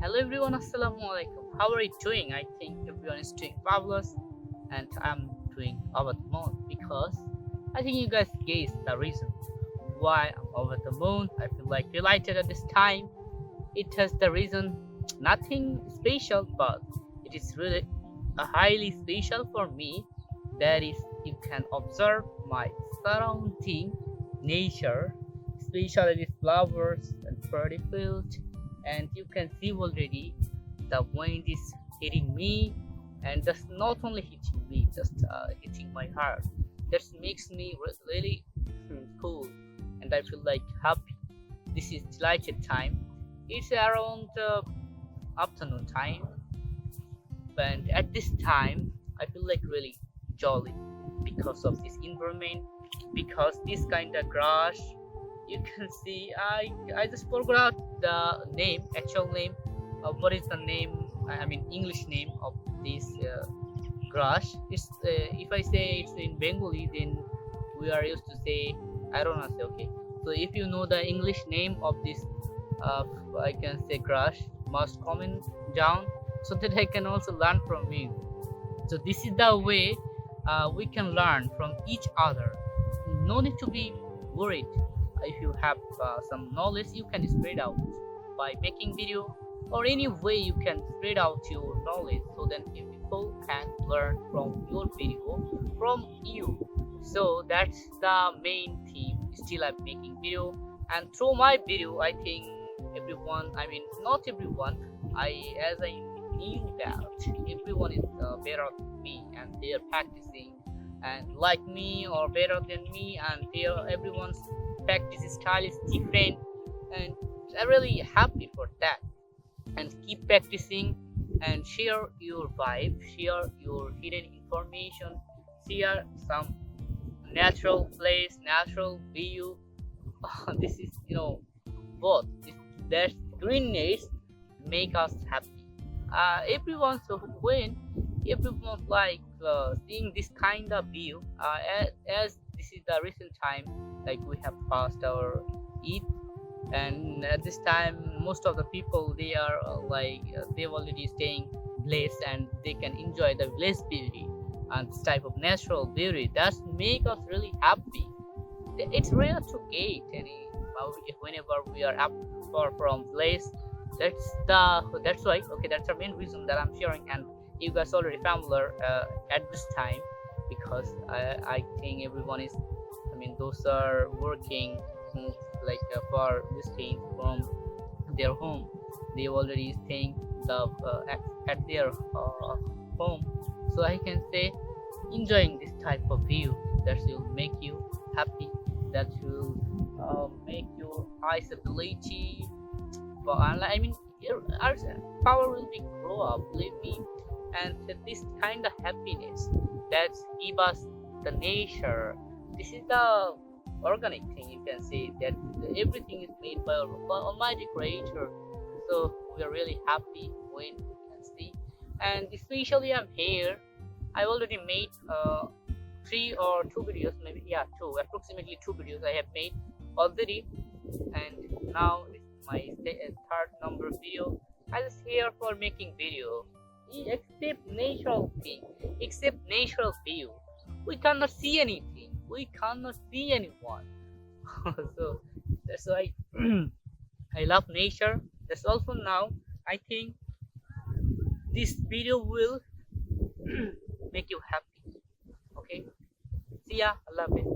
Hello everyone, assalamu alaikum. How are you doing? I think everyone is doing fabulous, and I'm doing over the moon because I think you guys guessed the reason why I'm over the moon. I feel like delighted at this time. It has the reason, nothing special, but it is really a highly special for me. That is, you can observe my surrounding nature, especially with flowers and pretty fields, and you can see already the wind is hitting me, and that's not only hitting me, just hitting my heart. That makes me really cool, and I feel like happy. This is delighted time. It's around afternoon time, and at this time I feel like really jolly because of this environment, because this kind of grass. You can see I just forgot the name, actual name. What is the name? I mean English name of this grass. It's if I say it's in Bengali, then we are used to say I don't know. Say okay. So if you know the English name of this, uh, I can say grass. Must comment down so that I can also learn from you. So this is the way we can learn from each other. No need to be worried. If you have some knowledge, you can spread out by making video, or any way you can spread out your knowledge so that people can learn from your video from you. So that's the main theme. Still I'm making video, and through my video I think everyone, I mean not everyone, I knew that everyone is better than me, and they are practicing and like me or better than me, and they are, everyone's practice style is different, and I'm really happy for that. And keep practicing and share your vibe, share your hidden information, share some natural place, natural view. This is, both that greenness make us happy. Everyone, so when everyone like seeing this kind of view, as this is the recent time, like we have passed our Eid, and at this time most of the people they are they've already staying blessed, and they can enjoy the blessed beauty and this type of natural beauty that make us really happy. It's rare to get any whenever we are up far from place. That's why, okay, that's the main reason that I'm sharing, and you guys already familiar at this time, because I think everyone is, I mean those are working, mm, for distance from their home. They already staying at their home, so I can say enjoying this type of view that will make you happy, that will make your eyes ability, but I mean our power will be grow up, believe me. And this kind of happiness that give us the nature. This is the organic thing, you can say that everything is made by Almighty Creator. So we are really happy when we can see, and especially I'm here. I already made three or two videos, maybe, yeah, two, approximately two videos I have made already, and now this is my third number video. I just here for making video. Except natural thing, except natural view, we cannot see anything. We cannot see anyone. So that's why I love nature. That's also now I think this video will make you happy. Okay, see ya. I love it.